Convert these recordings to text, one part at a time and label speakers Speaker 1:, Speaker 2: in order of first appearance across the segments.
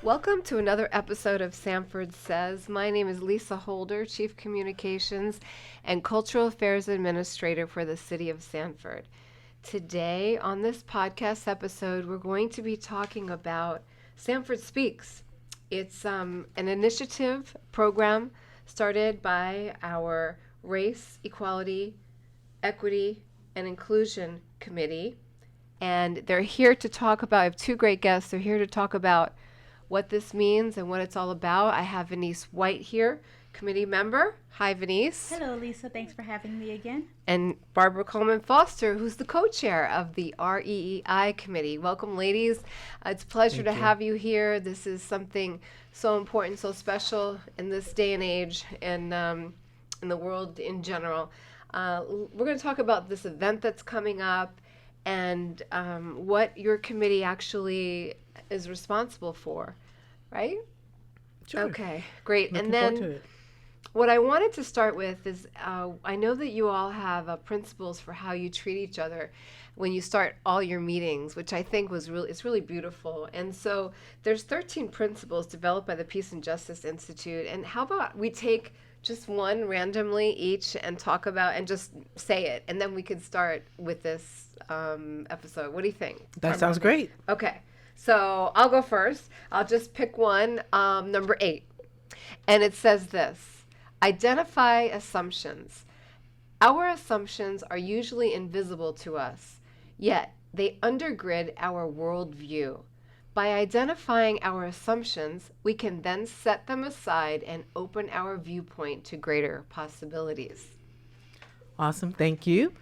Speaker 1: Welcome to another episode of Sanford Says. My name is Lisa Holder, Chief Communications and Cultural Affairs Administrator for the City of Sanford. Today on this podcast episode, we're going to be talking about Sanford Speaks. It's an initiative program started by our Race, Equality, Equity, and Inclusion Committee. And they're here to talk about, I have two great guests. They're here to talk about what this means and what it's all about. I have Venise White here, committee member. Hi, Venise.
Speaker 2: Hello, Lisa. Thanks for having me again.
Speaker 1: And Barbara Coleman-Foster, who's the co-chair of the REEI Committee. Welcome, ladies. It's a pleasure to have you here. This is something so important, so special in this day and age and in the world in general. We're going to talk about this event that's coming up and what your committee actually is responsible for, right?
Speaker 3: Sure.
Speaker 1: Okay, great.
Speaker 3: Looking
Speaker 1: and
Speaker 3: forward to
Speaker 1: then
Speaker 3: it.
Speaker 1: what I wanted to start with is I know that you all have principles for how you treat each other when you start all your meetings, which I think it's really beautiful. And so there's 13 principles developed by the Peace and Justice Institute. And how about we take just one randomly each and talk about and just say it, and then we could start with this episode. What do you think?
Speaker 3: That sounds great.
Speaker 1: Okay, so I'll go first. I'll just pick one, number 8. And it says this: identify assumptions. Our assumptions are usually invisible to us, yet they undergird our worldview. By identifying our assumptions, we can then set them aside and open our viewpoint to greater possibilities.
Speaker 3: Awesome. Thank you.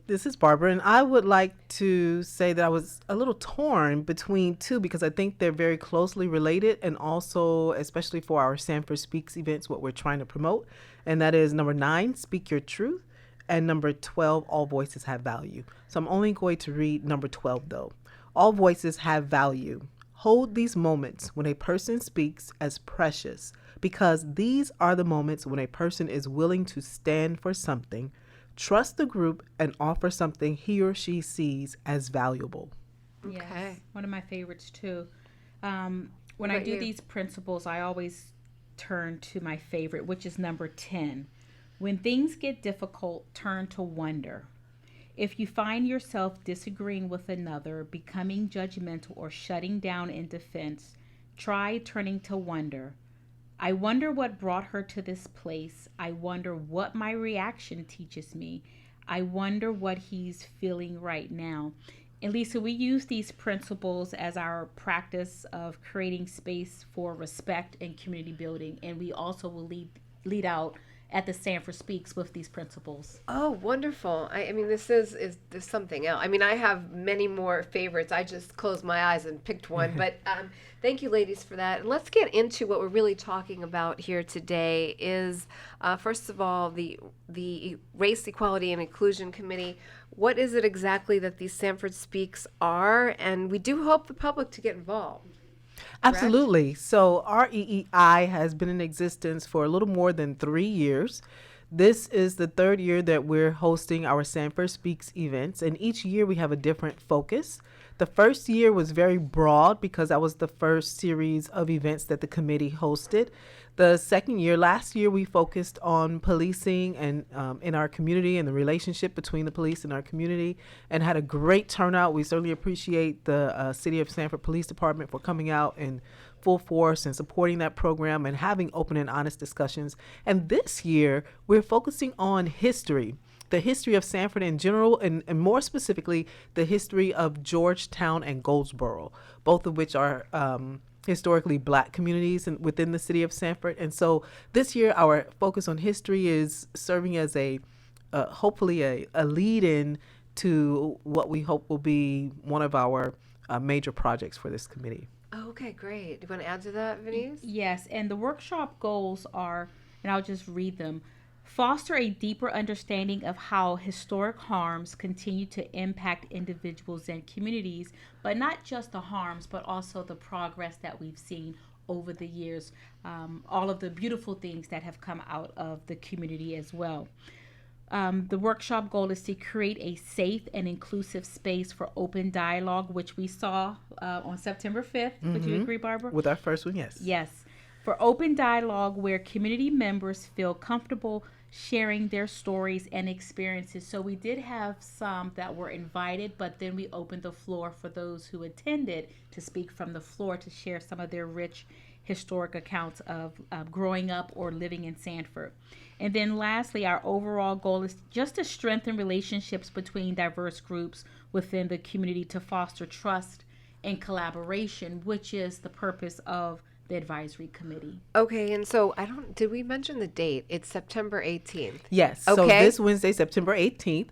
Speaker 3: This is Barbara, and I would like to say that I was a little torn between two because I think they're very closely related, and also, especially for our Sanford Speaks events, what we're trying to promote. And that is number 9, speak your truth, and number 12, all voices have value. So I'm only going to read number 12 though. All voices have value. Hold these moments when a person speaks as precious, because these are the moments when a person is willing to stand for something, trust the group, and offer something he or she sees as valuable.
Speaker 1: Okay.
Speaker 2: Yes, one of my favorites too. When I do these principles, I always turn to my favorite, which is number 10. When things get difficult, turn to wonder. If you find yourself disagreeing with another, becoming judgmental, or shutting down in defense, try turning to wonder. I wonder what brought her to this place. I wonder what my reaction teaches me. I wonder what he's feeling right now. And Lisa, we use these principles as our practice of creating space for respect and community building. And we also will lead out at the Sanford Speaks with these principles.
Speaker 1: Oh, wonderful. I mean, this is something else. I mean, I have many more favorites. I just closed my eyes and picked one. But thank you, ladies, for that. And let's get into what we're really talking about here today is, first of all, the Race, Equality, and Inclusion Committee. What is it exactly that these Sanford Speaks are? And we do hope the public to get involved.
Speaker 3: Absolutely. So REEI has been in existence for a little more than 3 years. This is the 3rd year that we're hosting our Sanford Speaks events, and each year we have a different focus. The first year was very broad because that was the first series of events that the committee hosted. The second year, last year, we focused on policing and in our community and the relationship between the police and our community, and had a great turnout. We certainly appreciate the City of Sanford Police Department for coming out in full force and supporting that program and having open and honest discussions. And this year, we're focusing on history. The history of Sanford in general, and more specifically, the history of Georgetown and Goldsboro, both of which are historically Black communities within the city of Sanford. And so this year, our focus on history is serving as hopefully a lead-in to what we hope will be one of our major projects for this committee.
Speaker 1: Okay, great. Do you want to add to that, Venise?
Speaker 2: Yes, and the workshop goals are, and I'll just read them: foster a deeper understanding of how historic harms continue to impact individuals and communities, but not just the harms, but also the progress that we've seen over the years, all of the beautiful things that have come out of the community as well. The workshop goal is to create a safe and inclusive space for open dialogue, which we saw on September 5th. Would you agree, Barbara?
Speaker 3: With our first one, yes.
Speaker 2: Yes. For open dialogue where community members feel comfortable sharing their stories and experiences. So we did have some that were invited, but then we opened the floor for those who attended to speak from the floor to share some of their rich historic accounts of growing up or living in Sanford. And then lastly, our overall goal is just to strengthen relationships between diverse groups within the community to foster trust and collaboration, which is the purpose of the advisory committee.
Speaker 1: Okay, and so did we mention the date? It's September 18th.
Speaker 3: Yes.
Speaker 1: Okay.
Speaker 3: So this Wednesday, September 18th,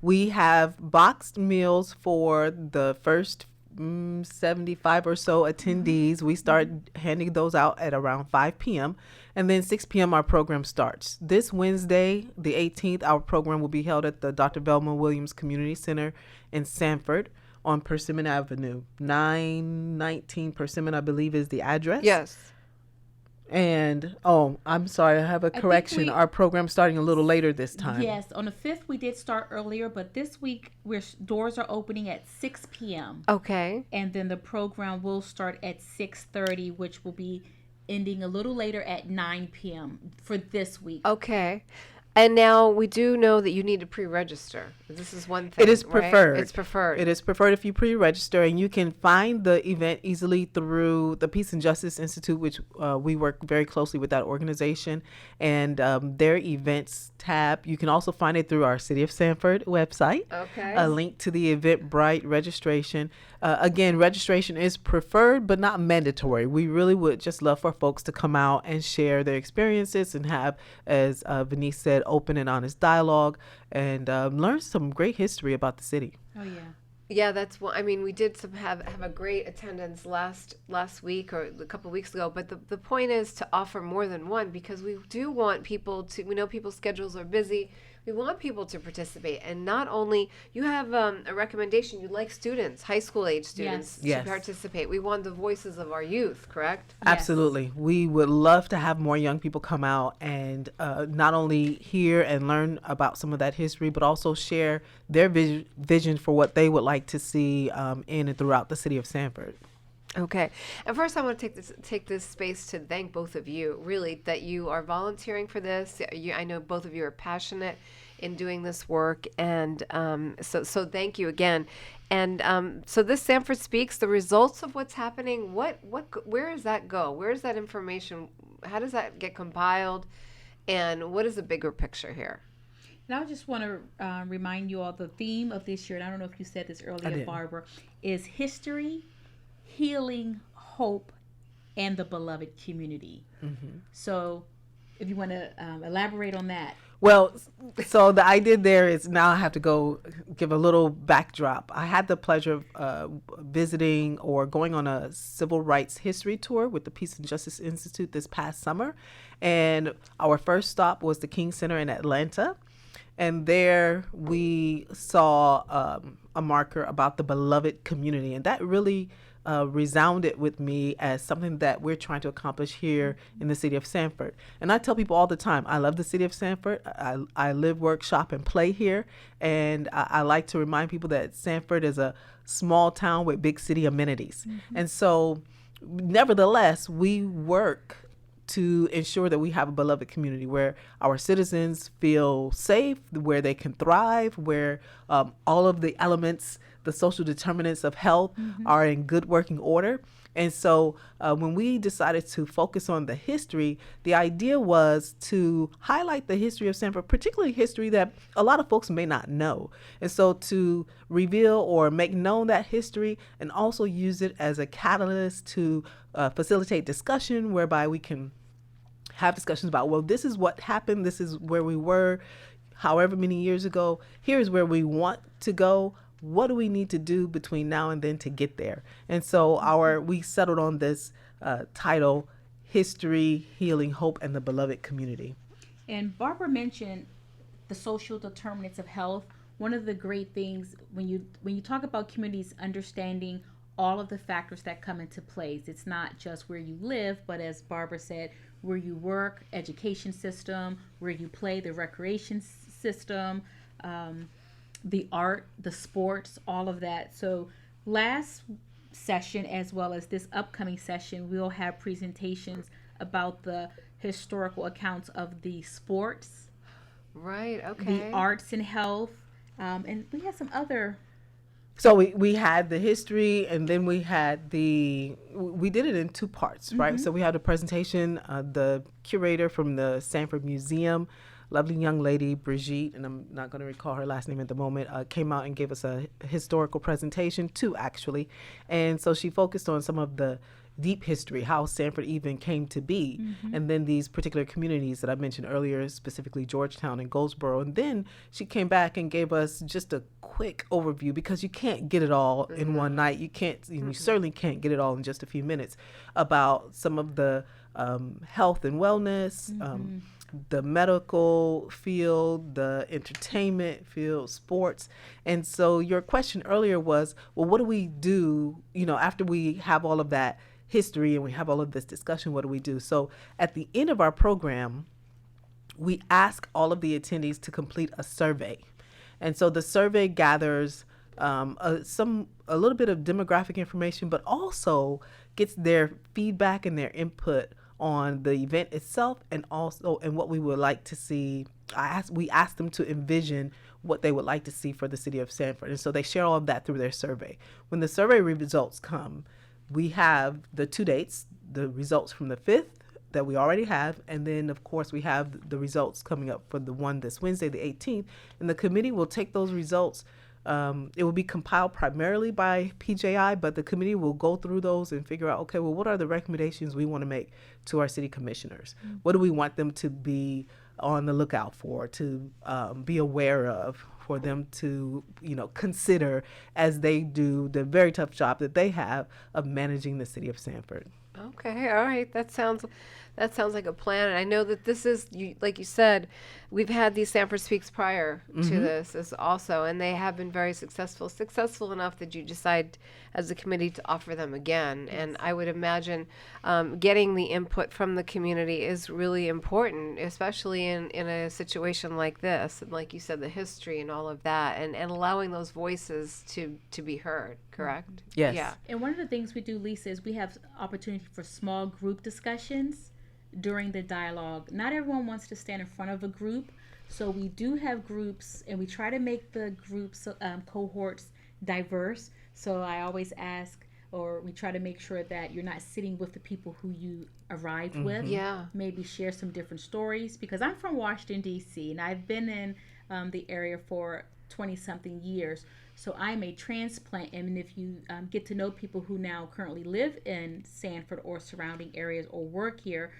Speaker 3: we have boxed meals for the first 75 or so attendees. We start handing those out at around 5 p.m. And then 6 p.m. our program starts. This Wednesday, the 18th, our program will be held at the Dr. Velma Williams Community Center in Sanford on Persimmon Avenue. 919 Persimmon, I believe, is the address.
Speaker 1: Yes.
Speaker 3: And, I'm sorry, I have a correction. Our program's starting a little later this time.
Speaker 2: Yes, on the 5th we did start earlier, but this week doors are opening at 6 p.m.
Speaker 1: Okay.
Speaker 2: And then the program will start at 6:30, which will be ending a little later at 9 p.m. for this week.
Speaker 1: Okay. And now we do know that you need to pre-register. This is one thing.
Speaker 3: It is
Speaker 1: right?
Speaker 3: preferred.
Speaker 1: It's preferred.
Speaker 3: It is preferred if you pre-register, and you can find the event easily through the Peace and Justice Institute, which we work very closely with that organization, and their events tab. You can also find it through our City of Sanford website.
Speaker 1: Okay.
Speaker 3: A link to the Eventbrite registration. Again, registration is preferred but not mandatory. We really would just love for folks to come out and share their experiences and have, as Venise said, open and honest dialogue and learn some great history about the city.
Speaker 2: Oh yeah.
Speaker 1: Yeah, that's what I mean. We did have a great attendance last week or a couple of weeks ago, but the point is to offer more than one, because we do want people to. We know people's schedules are busy. We want people to participate, and not only you have a recommendation. You'd like students, high school age students,
Speaker 3: Yes.
Speaker 1: to participate. We want the voices of our youth, correct?
Speaker 3: Absolutely. We would love to have more young people come out and not only hear and learn about some of that history, but also share their vision for what they would like to see in and throughout the city of Sanford.
Speaker 1: Okay. And first, I want to take this space to thank both of you, really, that you are volunteering for this. I know both of you are passionate in doing this work, and so thank you again. And so this Sanford Speaks, the results of what's happening, where does that go? Where is that information? How does that get compiled? And what is the bigger picture here?
Speaker 2: And I just want to remind you all the theme of this year, and I don't know if you said this earlier, Barbara, is history, healing, hope, and the beloved community. Mm-hmm. So if you want to elaborate on that.
Speaker 3: Well, so the idea there is, now I have to go give a little backdrop. I had the pleasure of visiting or going on a civil rights history tour with the Peace and Justice Institute this past summer. And our first stop was the King Center in Atlanta. And there we saw a marker about the beloved community. And that really resounded with me as something that we're trying to accomplish here in the city of Sanford. And I tell people all the time, I love the city of Sanford. I live, work, shop, and play here. And I like to remind people that Sanford is a small town with big city amenities. Mm-hmm. And so, nevertheless, we work to ensure that we have a beloved community where our citizens feel safe, where they can thrive, where all of the elements, the social determinants of health are in good working order. And so when we decided to focus on the history, the idea was to highlight the history of Sanford, particularly history that a lot of folks may not know. And so to reveal or make known that history and also use it as a catalyst to facilitate discussion, whereby we can have discussions about, well, this is what happened, this is where we were however many years ago, here's where we want to go. What do we need to do between now and then to get there? And so we settled on this title, History, Healing, Hope, and the Beloved Community.
Speaker 2: And Barbara mentioned the social determinants of health. One of the great things when you talk about communities understanding all of the factors that come into place, it's not just where you live, but as Barbara said, where you work, education system, where you play, the recreation system, the art, the sports, all of that. So last session, as well as this upcoming session, we'll have presentations about the historical accounts of the sports,
Speaker 1: Right.
Speaker 2: the
Speaker 1: Okay.
Speaker 2: arts and health, and we had some other.
Speaker 3: So we had the history, and then we did it in two parts, right? So we had a presentation, the curator from the Sanford Museum, lovely young lady, Brigitte, and I'm not going to recall her last name at the moment, came out and gave us a historical presentation, two actually. And so she focused on some of the deep history, how Sanford even came to be, and then these particular communities that I mentioned earlier, specifically Georgetown and Goldsboro. And then she came back and gave us just a quick overview, because you can't get it all in one night. You can't, you certainly can't get it all in just a few minutes, about some of the health and wellness, the medical field, the entertainment field, sports. And so your question earlier was, well, what do we do, after we have all of that history and we have all of this discussion, what do we do? So at the end of our program, we ask all of the attendees to complete a survey. And so the survey gathers a little bit of demographic information, but also gets their feedback and their input on the event itself, and what we would like to see. We asked them to envision what they would like to see for the city of Sanford. And so they share all of that through their survey. When the survey results come, we have the 2 dates, the results from the 5th that we already have, and then of course we have the results coming up for the one this Wednesday, the 18th, and the committee will take those results. It will be compiled primarily by PJI, but the committee will go through those and figure out, okay, well, what are the recommendations we want to make to our city commissioners? What do we want them to be on the lookout for, to be aware of, for them to, consider as they do the very tough job that they have of managing the city of Sanford?
Speaker 1: Okay, all right. That sounds like a plan. And I know that this is, like you said, we've had these Sanford Speaks prior to this as also, and they have been very successful enough that you decide as a committee to offer them again. Yes. And I would imagine getting the input from the community is really important, especially in a situation like this. And like you said, the history and all of that, and allowing those voices to be heard, correct?
Speaker 3: Yes.
Speaker 1: Yeah.
Speaker 2: And one of the things we do, Lisa, is we have opportunity for small group discussions during the dialogue. Not everyone wants to stand in front of a group, so we do have groups, and we try to make the groups cohorts diverse. So I always ask, or we try to make sure that you're not sitting with the people who you arrived with.
Speaker 1: Yeah.
Speaker 2: Maybe share some different stories, because I'm from Washington, D.C., and I've been in the area for 20-something years. So I'm a transplant, and if you get to know people who now currently live in Sanford or surrounding areas or work here,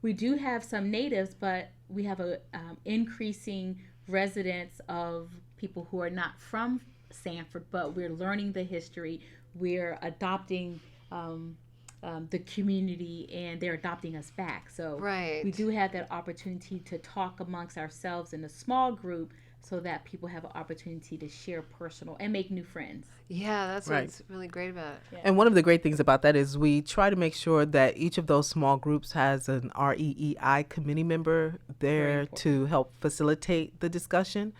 Speaker 2: we do have some natives, but we have a increasing residents of people who are not from Sanford, but we're learning the history. We're adopting the community, and they're adopting us back. So
Speaker 1: Right.
Speaker 2: we do have that opportunity to talk amongst ourselves in a small group, so that people have an opportunity to share personal and make new friends.
Speaker 1: Yeah, that's
Speaker 3: Right.
Speaker 1: what's really great about it.
Speaker 2: Yeah.
Speaker 3: And one of the great things about that is we try to make sure that each of those small groups has an REEI committee member there to help facilitate the discussion.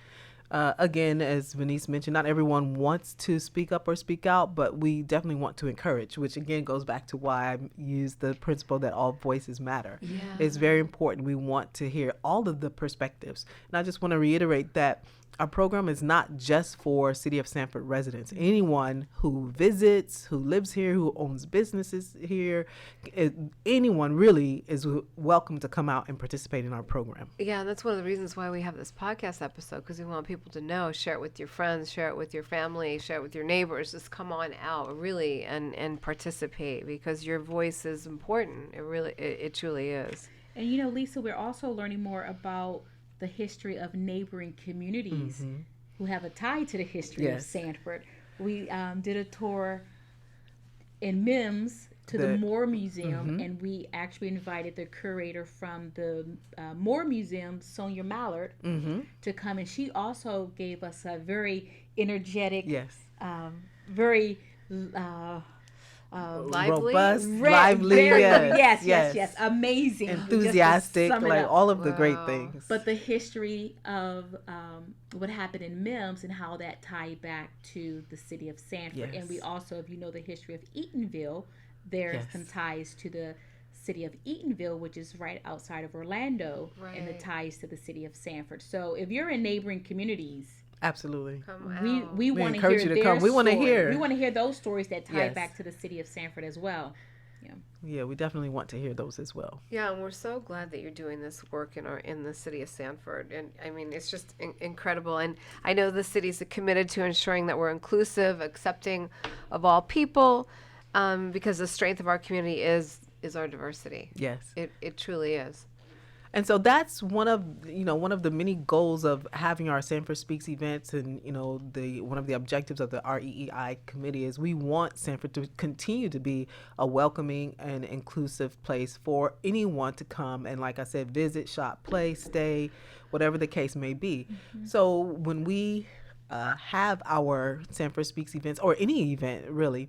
Speaker 3: Again, as Venise mentioned, not everyone wants to speak up or speak out, but we definitely want to encourage, which again goes back to why I use the principle that all voices matter.
Speaker 1: Yeah.
Speaker 3: It's very important. We want to hear all of the perspectives. And I just want to reiterate that our program is not just for City of Sanford residents. Anyone who visits, who lives here, who owns businesses here, anyone really is welcome to come out and participate in our program.
Speaker 1: Yeah, and that's one of the reasons why we have this podcast episode, because we want people to know, share it with your friends, share it with your family, share it with your neighbors. Just come on out, really, and participate, because your voice is important. It truly is.
Speaker 2: And Lisa, we're also learning more about the history of neighboring communities who have a tie to the history of Sanford. We did a tour in Mims to the Moore Museum, and we actually invited the curator from the Moore Museum, Sonia Mallard, to come, and she also gave us a very energetic, very
Speaker 1: Lively?
Speaker 3: robust, lively,
Speaker 2: yes, amazing,
Speaker 3: enthusiastic,
Speaker 2: Just to sum it
Speaker 3: like
Speaker 2: up.
Speaker 3: all of the great
Speaker 1: Wow.
Speaker 3: things.
Speaker 2: But the history of what happened in Mims and how that tied back to the city of Sanford.
Speaker 3: Yes.
Speaker 2: And we also, if you know the history of Eatonville, there's
Speaker 3: Yes.
Speaker 2: some ties to the city of Eatonville, which is right outside of Orlando, and the
Speaker 1: Right.
Speaker 2: ties to the city of Sanford. So if you're in neighboring communities,
Speaker 3: Absolutely.
Speaker 1: Come
Speaker 2: we
Speaker 1: out.
Speaker 2: we want to
Speaker 3: encourage
Speaker 2: hear
Speaker 3: you to
Speaker 2: their
Speaker 3: come. We wanna
Speaker 2: story.
Speaker 3: hear.
Speaker 2: We want to hear those stories that tie
Speaker 3: Yes.
Speaker 2: back to the city of Sanford as well.
Speaker 3: Yeah, we definitely want to hear those as well.
Speaker 1: Yeah, and we're so glad that you're doing this work in the city of Sanford, and I mean it's just incredible. And I know the city's committed to ensuring that we're inclusive, accepting of all people, because the strength of our community is our diversity.
Speaker 3: Yes.
Speaker 1: It truly is.
Speaker 3: And so that's one of the many goals of having our Sanford Speaks events, and the one of the objectives of the REEI committee is we want Sanford to continue to be a welcoming and inclusive place for anyone to come and, like I said, visit, shop, play, stay, whatever the case may be. So when we have our Sanford Speaks events, or any event really,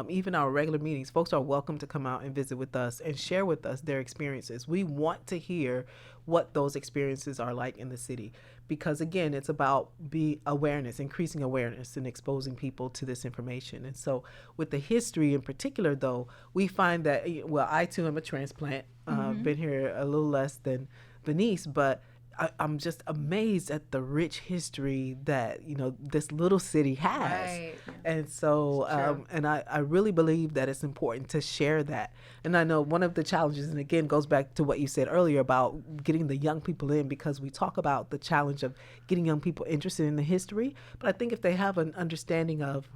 Speaker 3: even our regular meetings, folks are welcome to come out and visit with us and share with us their experiences. We want to hear what those experiences are like in the city, because again, it's about increasing awareness and exposing people to this information. And so with the history in particular, though, we find that, well, I too am a transplant, been here a little less than Venise, but I'm just amazed at the rich history that this little city has.
Speaker 1: Right.
Speaker 3: And so and I really believe that it's important to share that. And I know one of the challenges, and again goes back to what you said earlier about getting the young people in, because we talk about the challenge of getting young people interested in the history, but I think if they have an understanding of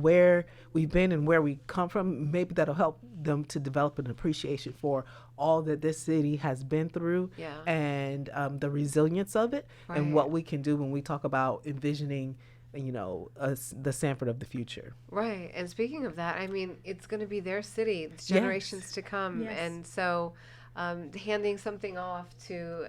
Speaker 3: where we've been and where we come from, maybe that'll help them to develop an appreciation for all that this city has been through, and the resilience of it, and what we can do when we talk about envisioning the Sanford of the future.
Speaker 1: Right. And speaking of that, I mean, it's going to be their city, it's generations to come.
Speaker 2: Yes.
Speaker 1: And so handing something off to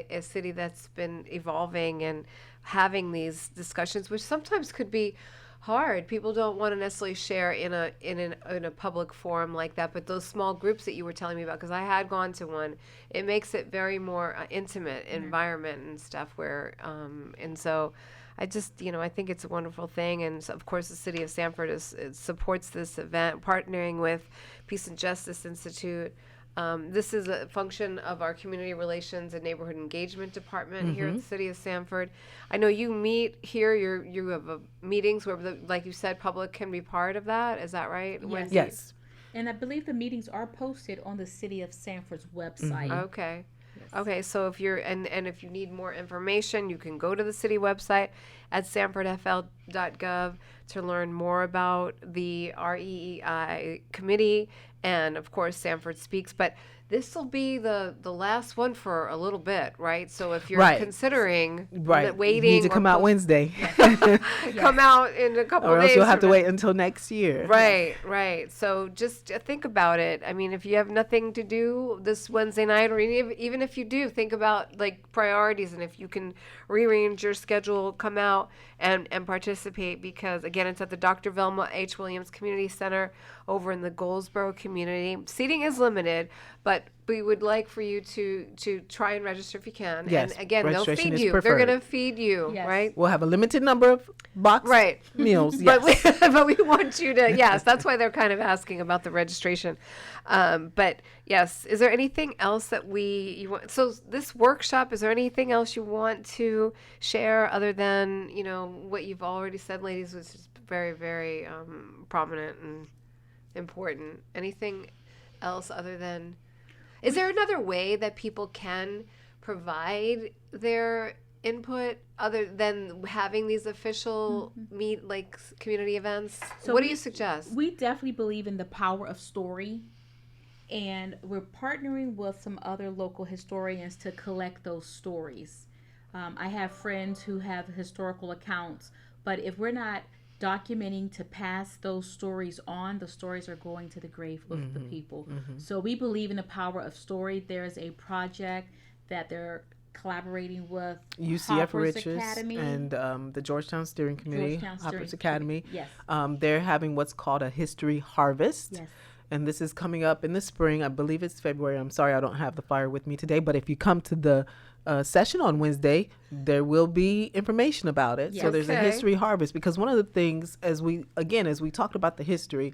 Speaker 1: a city that's been evolving and having these discussions, which sometimes could be hard. People don't want to necessarily share in a public forum like that, but those small groups that you were telling me about, because I had gone to one, it makes it very more intimate environment and stuff where and so I just, I think it's a wonderful thing. And so, of course, the City of Sanford supports this event, partnering with Peace and Justice Institute. This is a function of our Community Relations and Neighborhood Engagement Department here at the City of Sanford. I know you meet here. You have meetings where, like you said, public can be part of that. Is that right?
Speaker 2: Yes.
Speaker 3: Yes.
Speaker 2: And I believe the meetings are posted on the City of Sanford's website.
Speaker 1: Okay. Okay, so if you're and if you need more information, you can go to the city website at sanfordfl.gov to learn more about the REEI committee and, of course, Sanford Speaks. But this will be the last one for a little bit, right? So if you're considering waiting,
Speaker 3: you need to come out Wednesday,
Speaker 1: come out in a couple
Speaker 3: or
Speaker 1: of days,
Speaker 3: else you'll have to wait until next year.
Speaker 1: Right. So just think about it. I mean, if you have nothing to do this Wednesday night, or even if you do, think about like priorities, and if you can rearrange your schedule, come out and participate, because again, it's at the Dr. Velma H. Williams Community Center over in the Goldsboro community. Seating is limited, but we would like for you to try and register if you can.
Speaker 3: Yes,
Speaker 1: And again, they'll
Speaker 3: registration
Speaker 1: feed
Speaker 3: is
Speaker 1: you.
Speaker 3: preferred.
Speaker 1: They're going to feed you, right?
Speaker 3: We'll have a limited number of box meals. Yes.
Speaker 1: But we want you to, yes, that's why they're kind of asking about the registration. But yes, is there anything else that you want? So this workshop, is there anything else you want to share other than, what you've already said, ladies, which is very, very prominent and important? Anything else other than, is there another way that people can provide their input other than having these official community events? So what do you suggest?
Speaker 2: We definitely believe in the power of story, and we're partnering with some other local historians to collect those stories. I have friends who have historical accounts, but if we're not documenting to pass those stories on, the stories are going to the grave with the people. So we believe in the power of story. There's a project that they're collaborating with
Speaker 3: UCF
Speaker 2: Harper's
Speaker 3: Riches
Speaker 2: Academy.
Speaker 3: and the Georgetown Steering Committee,
Speaker 2: Georgetown
Speaker 3: Harper's
Speaker 2: Steering
Speaker 3: Academy.
Speaker 2: Committee, yes.
Speaker 3: They're having what's called a history harvest.
Speaker 2: Yes.
Speaker 3: And this is coming up in the spring. I believe it's February. I'm sorry I don't have the flyer with me today. But if you come to the session on Wednesday, there will be information about it.
Speaker 2: Yes.
Speaker 3: So there's a
Speaker 1: Okay.
Speaker 3: history harvest, because one of the things, as we talked about the history,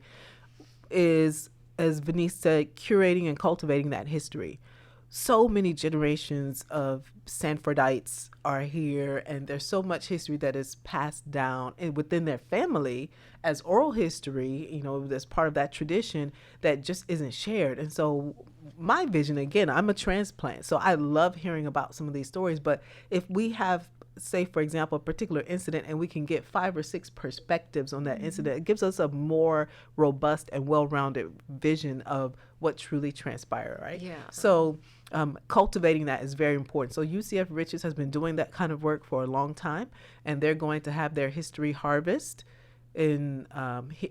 Speaker 3: is, as Venise said, curating and cultivating that history. So many generations of Sanfordites are here, and there's so much history that is passed down and within their family as oral history, as part of that tradition that just isn't shared. And so my vision, again, I'm a transplant, so I love hearing about some of these stories. But if we have, say, for example, a particular incident, and we can get 5 or 6 perspectives on that incident, it gives us a more robust and well-rounded vision of what truly transpired, right?
Speaker 1: Yeah.
Speaker 3: So cultivating that is very important. So UCF Riches has been doing that kind of work for a long time, and they're going to have their history harvest in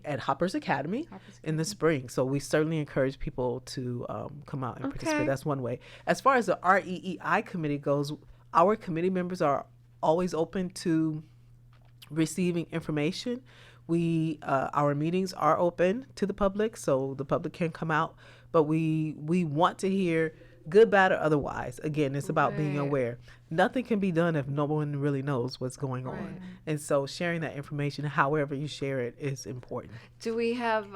Speaker 3: at Harper's Academy in the spring. So we certainly encourage people to come out and participate. That's one way. As far as the REEI committee goes, our committee members are always open to receiving information. Our meetings are open to the public, so the public can come out, but we want to hear, good, bad, or otherwise. Again, it's about being aware. Nothing can be done if no one really knows what's going on. And so sharing that information, however you share it, is important.
Speaker 1: Do we have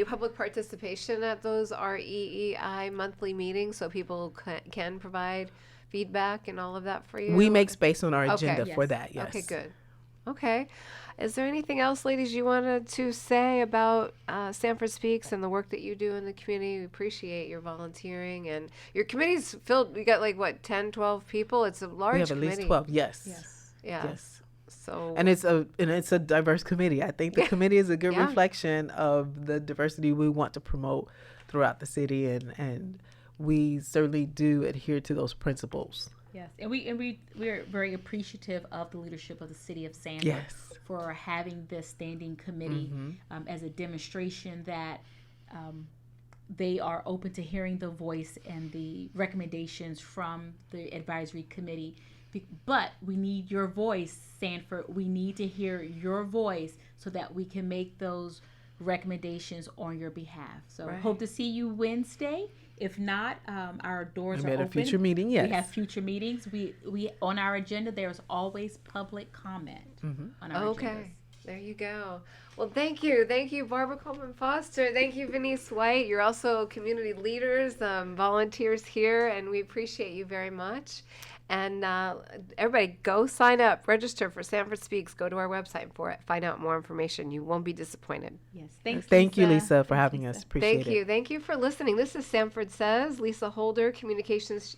Speaker 1: public participation at those REEI monthly meetings so people can provide feedback and all of that for you?
Speaker 3: We make space on our agenda
Speaker 2: Yes.
Speaker 3: for that, yes.
Speaker 1: Okay, good. Okay. Is there anything else, ladies, you wanted to say about Sanford Speaks and the work that you do in the community? We appreciate your volunteering, and your committee's filled. We got 10, 12 people. It's a large
Speaker 3: We have
Speaker 1: committee.
Speaker 3: at least 12, yes.
Speaker 1: Yeah.
Speaker 3: Yes.
Speaker 1: So
Speaker 3: And it's a diverse committee. I think the committee is a good
Speaker 1: Yeah.
Speaker 3: reflection of the diversity we want to promote throughout the city, and we certainly do adhere to those principles.
Speaker 2: Yes, and we're very appreciative of the leadership of the City of Sanford
Speaker 3: Yes.
Speaker 2: for having this standing committee as a demonstration that they are open to hearing the voice and the recommendations from the advisory committee. But we need your voice, Sanford. We need to hear your voice so that we can make those recommendations on your behalf. So hope to see you Wednesday. If not, our doors are
Speaker 3: at
Speaker 2: open.
Speaker 3: a future meeting, yes.
Speaker 2: We have future meetings. We on our agenda, there's always public comment on our agendas.
Speaker 1: there you go. Well, thank you, Barbara Coleman-Foster. Thank you, Venise White. You're also community leaders, volunteers here, and we appreciate you very much. And everybody, go sign up, register for Sanford Speaks. Go to our website for it. Find out more information. You won't be disappointed.
Speaker 2: Yes, thanks.
Speaker 3: Thank you, Lisa, for having us. Appreciate it.
Speaker 1: Thank you. Thank you for listening. This is Sanford Says. Lisa Holder, Communications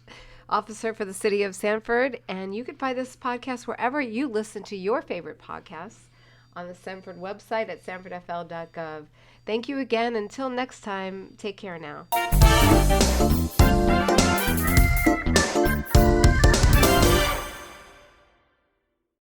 Speaker 1: Officer for the City of Sanford. And you can find this podcast wherever you listen to your favorite podcasts on the Sanford website at sanfordfl.gov. Thank you again. Until next time, take care now.